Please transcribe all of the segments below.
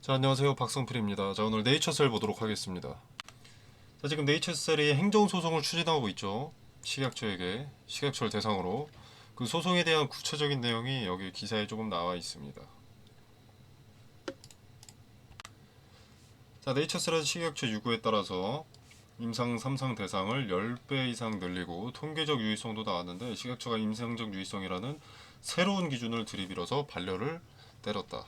자, 안녕하세요. 박성필입니다. 자, 오늘 네이처셀 보도록 하겠습니다. 자, 지금 네이처셀이 행정소송을 추진하고 있죠. 식약처에게, 식약처를 대상으로. 그 소송에 대한 구체적인 내용이 여기 기사에 조금 나와 있습니다. 자, 네이처셀은 식약처 요구에 따라서 임상 3상 대상을 10배 이상 늘리고 통계적 유의성도 나왔는데 식약처가 임상적 유의성이라는 새로운 기준을 들이밀어서 반려를 때렸다.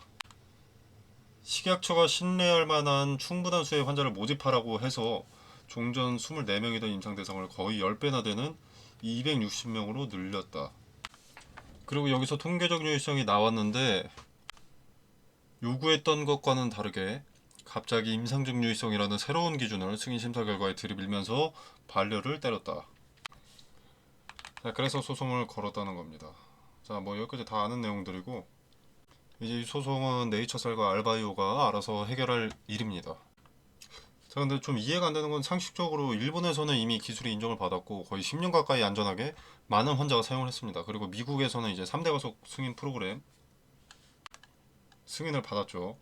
식약처가 신뢰할 만한 충분한 수의 환자를 모집하라고 해서 종전 24명이던 임상 대상을 거의 10배나 되는 260명으로 늘렸다. 그리고 여기서 통계적 유의성이 나왔는데 요구했던 것과는 다르게 갑자기 임상적 유의성이라는 새로운 기준을 승인 심사 결과에 들이밀면서 반려를 때렸다. 자, 그래서 소송을 걸었다는 겁니다. 자, 뭐 여기까지 다 아는 내용들이고 이제 이 소송은 네이처셀과 알바이오가 알아서 해결할 일입니다. 자, 근데 좀 이해가 안 되는 건 상식적으로 일본에서는 이미 기술이 인정을 받았고 거의 10년 가까이 안전하게 많은 환자가 사용을 했습니다. 그리고 미국에서는 이제 3대 가속 승인 프로그램 승인을 받았죠.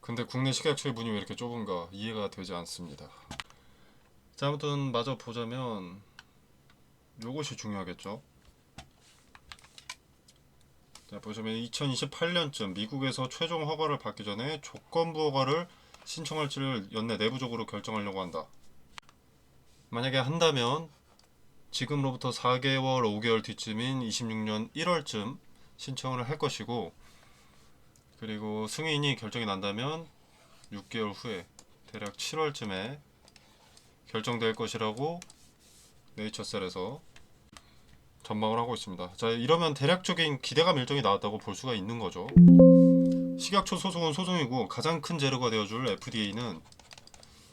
근데 국내 식약처의 문이 왜 이렇게 좁은가 이해가 되지 않습니다. 자, 아무튼 마저 보자면 요것이 중요하겠죠. 자, 보시면 2028년쯤 미국에서 최종 허가를 받기 전에 조건부 허가를 신청할지를 연내 내부적으로 결정하려고 한다. 만약에 한다면 지금으로부터 4개월, 5개월 뒤쯤인 26년 1월쯤 신청을 할 것이고, 그리고 승인이 결정이 난다면 6개월 후에 대략 7월쯤에 결정될 것이라고 네이처셀에서 전망을 하고 있습니다. 자, 이러면 대략적인 기대감 일정이 나왔다고 볼 수가 있는 거죠. 식약처 소송은 소송이고 가장 큰 재료가 되어줄 FDA는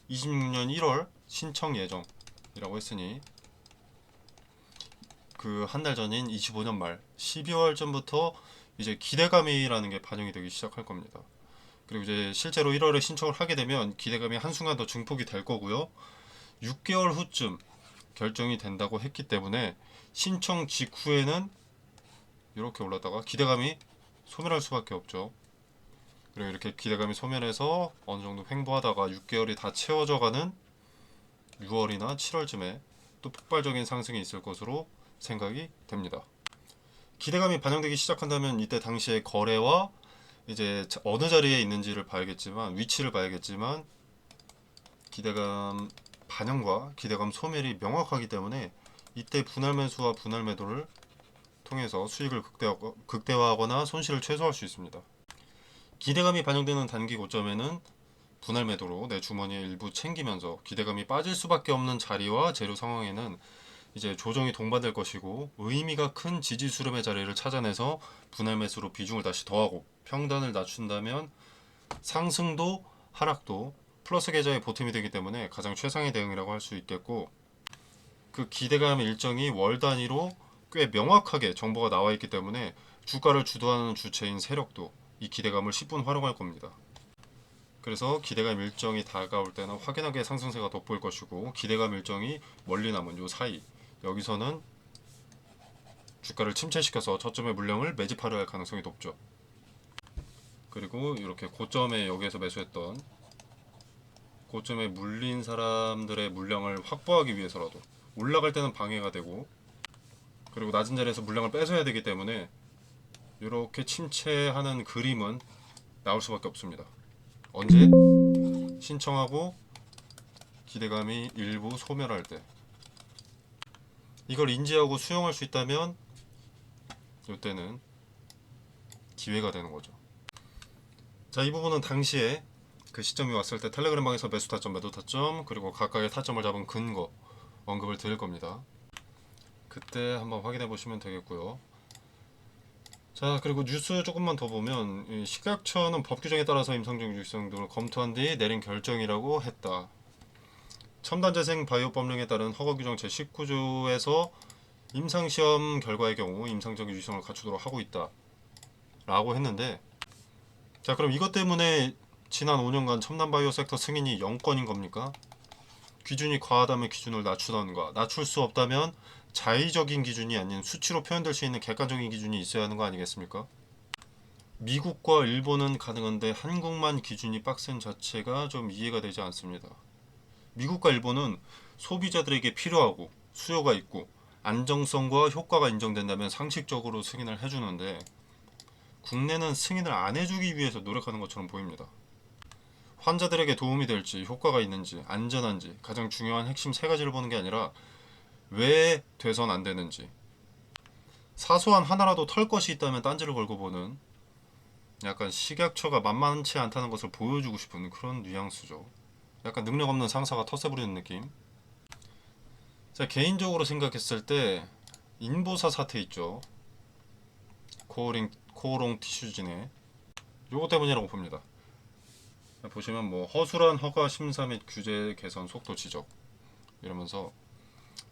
26년 1월 신청 예정이라고 했으니 그 한 달 전인 25년 말 12월 전부터 이제 기대감이라는 게 반영이 되기 시작할 겁니다. 그리고 이제 실제로 1월에 신청을 하게 되면 기대감이 한순간 더 증폭이 될 거고요. 6개월 후쯤 결정이 된다고 했기 때문에 신청 직후에는 이렇게 올랐다가 기대감이 소멸할 수밖에 없죠. 그리고 이렇게 기대감이 소멸해서 어느 정도 횡보하다가 6개월이 다 채워져 가는 6월이나 7월쯤에 또 폭발적인 상승이 있을 것으로 생각이 됩니다. 기대감이 반영되기 시작한다면 이때 당시의 거래와 이제 어느 자리에 있는지를 봐야겠지만 위치를 봐야겠지만 기대감 반영과 기대감 소멸이 명확하기 때문에 이때 분할 매수와 분할 매도를 통해서 수익을 극대화하거나 손실을 최소화할 수 있습니다. 기대감이 반영되는 단기 고점에는 분할 매도로 내 주머니에 일부 챙기면서 기대감이 빠질 수밖에 없는 자리와 재료 상황에는 이제 조정이 동반될 것이고 의미가 큰 지지 수렴의 자리를 찾아내서 분할 매수로 비중을 다시 더하고 평단을 낮춘다면 상승도 하락도 플러스 계좌의 보탬이 되기 때문에 가장 최상의 대응이라고 할 수 있겠고, 그 기대감 일정이 월 단위로 꽤 명확하게 정보가 나와 있기 때문에 주가를 주도하는 주체인 세력도 이 기대감을 10분 활용할 겁니다. 그래서 기대감 일정이 다가올 때는 확연하게 상승세가 돋보일 것이고 기대감 일정이 멀리 남은 요 사이 여기서는 주가를 침체시켜서 저점의 물량을 매집하려 할 가능성이 높죠. 그리고 이렇게 고점에 여기에서 매수했던 고점에 물린 사람들의 물량을 확보하기 위해서라도 올라갈 때는 방해가 되고 그리고 낮은 자리에서 물량을 뺏어야 되기 때문에 이렇게 침체하는 그림은 나올 수밖에 없습니다. 언제? 신청하고 기대감이 일부 소멸할 때 이걸 인지하고 수용할 수 있다면 이때는 기회가 되는 거죠. 자, 이 부분은 당시에 그 시점이 왔을 때 텔레그램 방에서 매수 타점, 매도 타점 그리고 각각의 타점을 잡은 근거 언급을 드릴 겁니다. 그때 한번 확인해 보시면 되겠고요. 자, 그리고 뉴스 조금만 더 보면 이 식약처는 법 규정에 따라서 임상적 유익성 등을 검토한 뒤 내린 결정이라고 했다. 첨단재생 바이오법령에 따른 허가 규정 제19조에서 임상시험 결과의 경우 임상적 유익성을 갖추도록 하고 있다 라고 했는데, 자, 그럼 이것 때문에 지난 5년간 첨단 바이오 섹터 승인이 0건인 겁니까? 기준이 과하다면 기준을 낮추던가, 낮출 수 없다면 자의적인 기준이 아닌 수치로 표현될 수 있는 객관적인 기준이 있어야 하는 거 아니겠습니까? 미국과 일본은 가능한데 한국만 기준이 빡센 자체가 좀 이해가 되지 않습니다. 미국과 일본은 소비자들에게 필요하고 수요가 있고 안정성과 효과가 인정된다면 상식적으로 승인을 해주는데 국내는 승인을 안 해주기 위해서 노력하는 것처럼 보입니다. 환자들에게 도움이 될지 효과가 있는지 안전한지 가장 중요한 핵심 세 가지를 보는 게 아니라 왜 돼선 안 되는지 사소한 하나라도 털 것이 있다면 딴지를 걸고 보는 약간 식약처가 만만치 않다는 것을 보여주고 싶은 그런 뉘앙스죠. 약간 능력 없는 상사가 텃세 부리는 느낌. 자, 개인적으로 생각했을 때 인보사 사태 있죠. 코오롱 티슈진에 요거 때문이라고 봅니다. 보시면 뭐 허술한 허가 심사 및 규제 개선 속도 지적 이러면서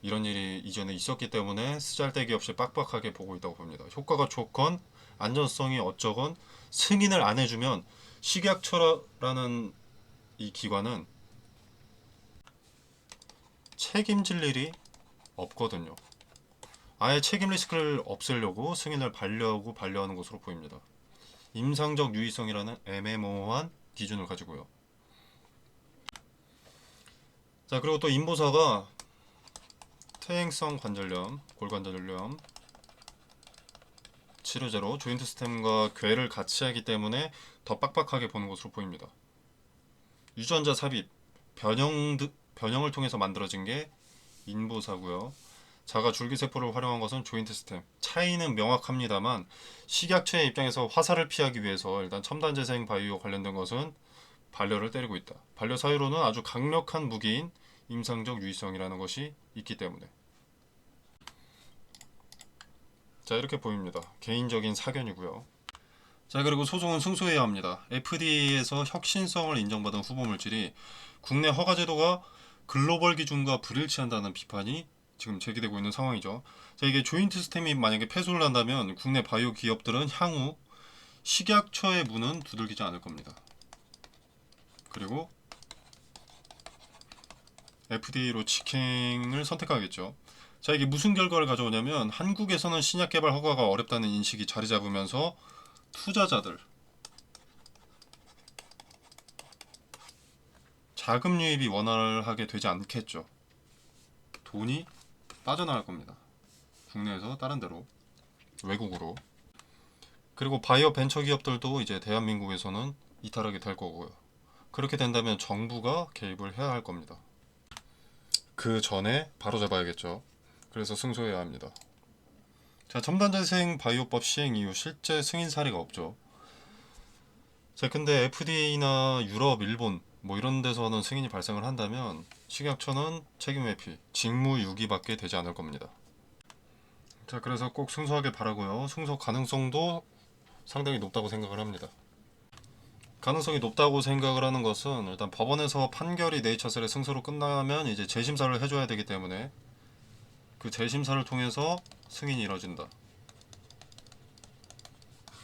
이런 일이 이전에 있었기 때문에 쓰잘데기 없이 빡빡하게 보고 있다고 봅니다. 효과가 좋건 안전성이 어쩌건 승인을 안 해주면 식약처라는 이 기관은 책임질 일이 없거든요. 아예 책임 리스크를 없애려고 승인을 반려하는 것으로 보입니다. 임상적 유의성이라는 애매모호한 기준을 가지고요. 자, 그리고 또 인보사가 퇴행성 관절염, 골관절염 치료제로 조인트 스템과 궤를 같이 하기 때문에 더 빡빡하게 보는 것으로 보입니다. 유전자 삽입, 변형을 통해서 만들어진 게 인보사고요. 자가 줄기세포를 활용한 것은 조인트 스템. 차이는 명확합니다만 식약처의 입장에서 화살을 피하기 위해서 일단 첨단재생 바이오 관련된 것은 반려를 때리고 있다. 반려 사유로는 아주 강력한 무기인 임상적 유의성이라는 것이 있기 때문에. 자, 이렇게 보입니다. 개인적인 사견이고요. 자, 그리고 소송은 승소해야 합니다. FDA에서 혁신성을 인정받은 후보 물질이 국내 허가 제도가 글로벌 기준과 불일치한다는 비판이 지금 제기되고 있는 상황이죠. 자, 이게 조인트 스템이 만약에 폐소를 한다면 국내 바이오 기업들은 향후 식약처의 문은 두들기지 않을 겁니다. 그리고 FDA로 직행을 선택하겠죠. 자, 이게 무슨 결과를 가져오냐면 한국에서는 신약 개발 허가가 어렵다는 인식이 자리 잡으면서 투자자들, 자금 유입이 원활하게 되지 않겠죠. 돈이 빠져나갈 겁니다. 국내에서 다른 데로, 외국으로. 그리고 바이오 벤처 기업들도 이제 대한민국에서는 이탈하게 될 거고요. 그렇게 된다면 정부가 개입을 해야 할 겁니다. 그 전에 바로 잡아야겠죠. 그래서 승소해야 합니다. 자, 첨단재생 바이오법 시행 이후 실제 승인 사례가 없죠. 자, 근데 FDA나 유럽, 일본 뭐 이런 데서는 승인이 발생을 한다면 식약처는 책임 회피, 직무유기밖에 되지 않을 겁니다. 자, 그래서 꼭 승소하길 바라고요. 승소 가능성도 상당히 높다고 생각을 합니다. 가능성이 높다고 생각을 하는 것은 일단 법원에서 판결이 네이처셀의 승소로 끝나면 이제 재심사를 해줘야 되기 때문에 그 재심사를 통해서 승인이 이뤄진다.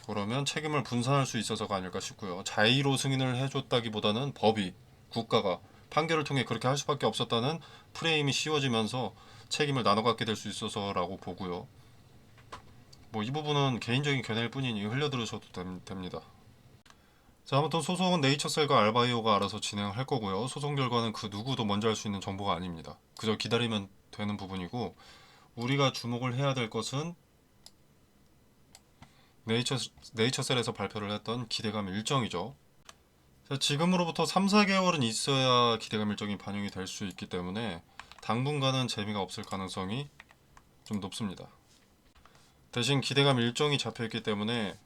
그러면 책임을 분산할 수 있어서가 아닐까 싶고요. 자의로 승인을 해줬다기보다는 법이, 국가가 판결을 통해 그렇게 할 수밖에 없었다는 프레임이 씌워지면서 책임을 나눠 갖게 될 수 있어서라고 보고요. 뭐 이 부분은 개인적인 견해일 뿐이니 흘려들으셔도 됩니다. 자, 아무튼 소송은 네이처셀과 알바이오가 알아서 진행할 거고요. 소송 결과는 그 누구도 먼저 알 수 있는 정보가 아닙니다. 그저 기다리면 되는 부분이고 우리가 주목을 해야 될 것은 네이처셀에서 발표를 했던 기대감 일정이죠. 자, 지금으로부터 3, 4개월은 있어야 기대감 일정이 반영이 될 수 있기 때문에 당분간은 재미가 없을 가능성이 좀 높습니다. 대신 기대감 일정이 잡혀있기 때문에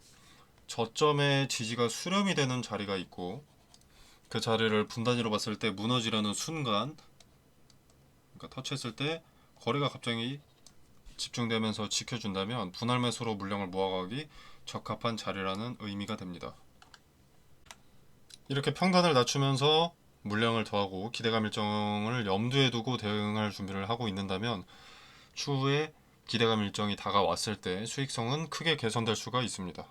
저점의 지지가 수렴이 되는 자리가 있고 그 자리를 분단위로 봤을 때 무너지려는 순간, 그러니까 터치했을 때 거래가 갑자기 집중되면서 지켜준다면 분할 매수로 물량을 모아가기 적합한 자리라는 의미가 됩니다. 이렇게 평단을 낮추면서 물량을 더하고 기대감 일정을 염두에 두고 대응할 준비를 하고 있는다면 추후에 기대감 일정이 다가왔을 때 수익성은 크게 개선될 수가 있습니다.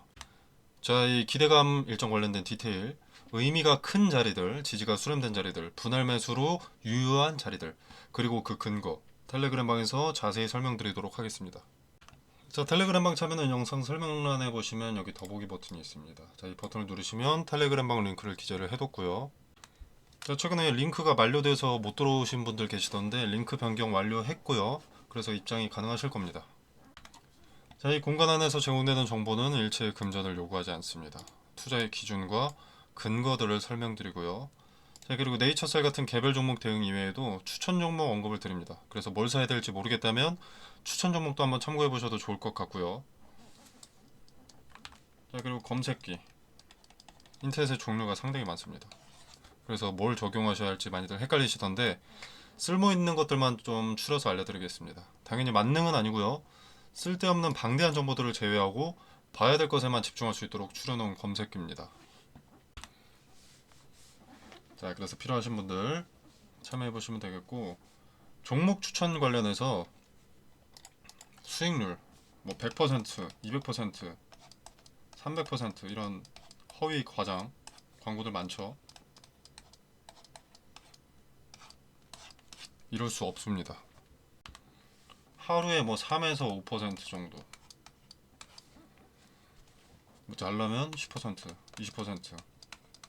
자, 이 기대감 일정 관련된 디테일, 의미가 큰 자리들, 지지가 수렴된 자리들, 분할 매수로 유효한 자리들, 그리고 그 근거, 텔레그램 방에서 자세히 설명드리도록 하겠습니다. 자, 텔레그램방 참여는 영상 설명란에 보시면 여기 더보기 버튼이 있습니다. 자, 이 버튼을 누르시면 텔레그램방 링크를 기재를 해뒀고요. 자, 최근에 링크가 만료돼서 못 들어오신 분들 계시던데 링크 변경 완료했고요. 그래서 입장이 가능하실 겁니다. 자, 이 공간 안에서 제공되는 정보는 일체 금전을 요구하지 않습니다. 투자의 기준과 근거들을 설명드리고요. 자, 그리고 네이처셀 같은 개별 종목 대응 이외에도 추천 종목 언급을 드립니다. 그래서 뭘 사야 될지 모르겠다면 추천 종목도 한번 참고해 보셔도 좋을 것 같고요. 자, 그리고 검색기. 인터넷의 종류가 상당히 많습니다. 그래서 뭘 적용하셔야 할지 많이들 헷갈리시던데 쓸모 있는 것들만 좀 추려서 알려드리겠습니다. 당연히 만능은 아니고요. 쓸데없는 방대한 정보들을 제외하고 봐야 될 것에만 집중할 수 있도록 추려놓은 검색기입니다. 자, 그래서 필요하신 분들 참여해 보시면 되겠고, 종목 추천 관련해서 수익률 뭐 100%, 200%, 300% 이런 허위 과장 광고들 많죠. 이럴 수 없습니다. 하루에 뭐 3에서 5% 정도, 뭐 잘라면 10%, 20%,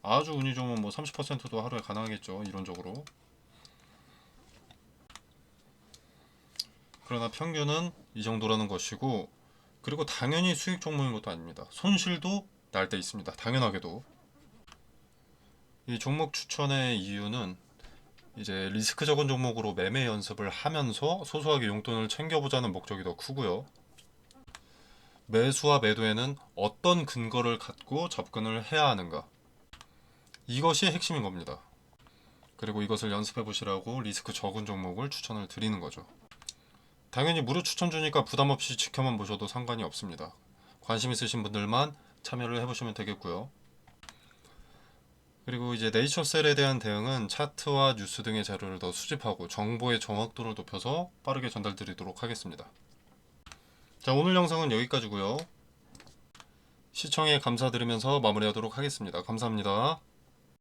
아주 운이 좋으면 뭐 30%도 하루에 가능하겠죠, 이론적으로. 그러나 평균은 이 정도라는 것이고, 그리고 당연히 수익 종목인 것도 아닙니다. 손실도 날 때 있습니다. 당연하게도. 이 종목 추천의 이유는 이제 리스크 적은 종목으로 매매 연습을 하면서 소소하게 용돈을 챙겨보자는 목적이 더 크고요. 매수와 매도에는 어떤 근거를 갖고 접근을 해야 하는가, 이것이 핵심인 겁니다. 그리고 이것을 연습해 보시라고 리스크 적은 종목을 추천을 드리는 거죠. 당연히 무료 추천 주니까 부담 없이 지켜만 보셔도 상관이 없습니다. 관심 있으신 분들만 참여를 해보시면 되겠고요. 그리고 이제 네이처셀에 대한 대응은 차트와 뉴스 등의 자료를 더 수집하고 정보의 정확도를 높여서 빠르게 전달드리도록 하겠습니다. 자, 오늘 영상은 여기까지고요. 시청에 감사드리면서 마무리하도록 하겠습니다. 감사합니다.